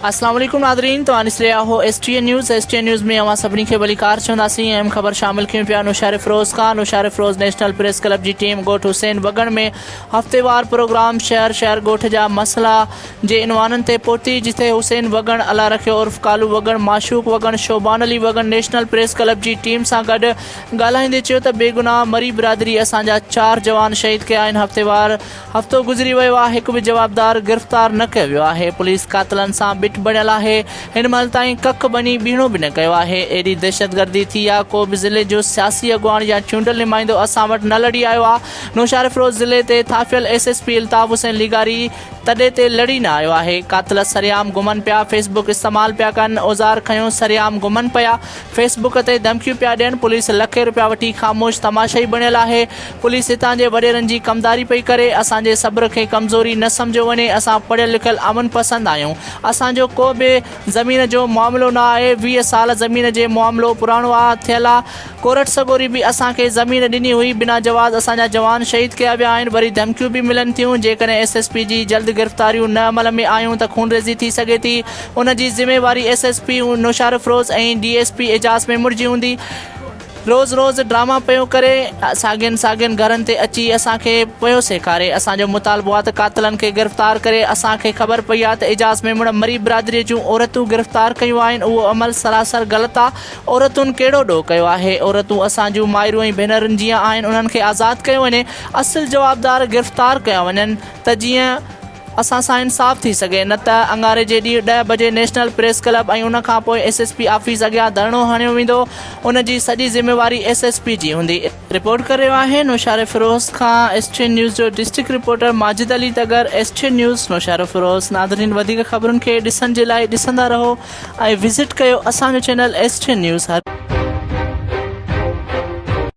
अस्सलाम वालेकुम नादरीन, तो आनिस रहा हो STN न्यूज़ में अवां सभिनी खे भलीकार चवंदासीं। अहम ख़बर शामिल कयूं पिया Naushahro Feroze Khan. Naushahro Feroze national press club जी टीम ॻोठ हुसैन वगण में हफ़्तेवार प्रोग्राम शहर ॻोठ जा मसला जे इनवाननि ते पहुती, जिथे हुसैन वगण, अला रखियो उर्फ कालू वगण, माशूक वगण, शोबान अली वगण नेशनल प्रेस क्लब जी टीम सां गॾु ॻाल्हाईंदे चयो त बेगुनाह मरी बिरादरी असांजा 4 जवान शहीद कया आहिनि। हफ़्तो गुज़री वियो आहे, हिकु बि जवाबदार गिरफ़्तार न कयो वियो आहे। पुलिस कातिलनि सां बिट बणियल आहे। हिन महिल ताईं कख बनी बीहणो बि न कयो आहे। एॾी दहशतगर्दी थी आहे, को बि ज़िले जो सियासी अॻुवान या चूंडियल नुमाइंदो असां वटि न लड़ी आयो आहे। नौशहरो फ़िरोज़ ज़िले ते थापियल SSP अल्ताफ़ हुसैन लीगारी तॾहिं ते लड़ी न आयो आहे। कातिल सरियाम घुमनि पिया, फेसबुक इस्तेमालु पिया कनि, औज़ार खयूं सरियाम घुमनि पिया, फेसबुक ते धमकियूं पिया ॾियनि। पुलिस लखे रुपया वठी ख़ामोश तमाशाई बणियल आहे। पुलिस हितां जे वॾेरनि जी कमदारी पई करे। असांजे सब्र खे कमज़ोरी न सम्झो वञे। असां पढ़ियल लिखियल अमन पसंदि आहियूं। असांजो को बि ज़मीन जो मामिलो न आहे। 20 साल ज़मीन जे मामिलो पुराणो थियल आहे। कोरट सगोरी बि असांखे ज़मीन ॾिनी हुई, बिना जवाज़ असांजा जवान शहीद कया विया आहिनि। वरी धमकियूं बि मिलनि थियूं। जेकॾहिं SSP जी जल्द गिरफ़्तारियूं न अमल में आयूं त खूनरेज़ी थी सघे थी। उन जी ज़िम्मेवारी SSP नौशहरो फ़िरोज़ ऐं DSP एजाज़ में मुड़िजी हूंदी। रोज़ ड्रामा पियो करे, साॻियुनि घरनि ते अची असांखे पियो सेखारे। असांजो मुतालबो आहे त कातिलनि खे गिरफ़्तार करे। असांखे ख़बर पई आहे त एजाज़ में मुड़ मरी बिरादरीअ जूं औरतूं गिरफ़्तार कयूं आहिनि। उहो अमल सरासर ग़लति आहे। औरतुनि कहिड़ो ॾोह कयो आहे? औरतूं असांजूं माइरूं ऐं भेनरुनि जीअं आहिनि, उन्हनि खे आज़ादु कयो वञे। असुल जवाबदार गिरफ़्तार कया वञनि त जीअं असां सां इंसाफ़ थी सघे। न त अंगारे जे ॾींहुं 10 बजे नेशनल प्रेस क्लब ऐं उन खां पोइ SSP ऑफिस अॻियां धरणो हणियो वेंदो। उन जी सॼी ज़िम्मेवारी SSP जी हूंदी। रिपोर्ट करे आहे नौशहरो फ़िरोज़ खां STN न्यूज़ जो district reporter Majid Ali Tagar. STN news Naushahro Feroze. नादरीन, वधीक ख़बरुनि खे ॾिसण जे लाइ ॾिसंदा रहो ऐं विज़िट कयो असांजो चैनल STN न्यूज़।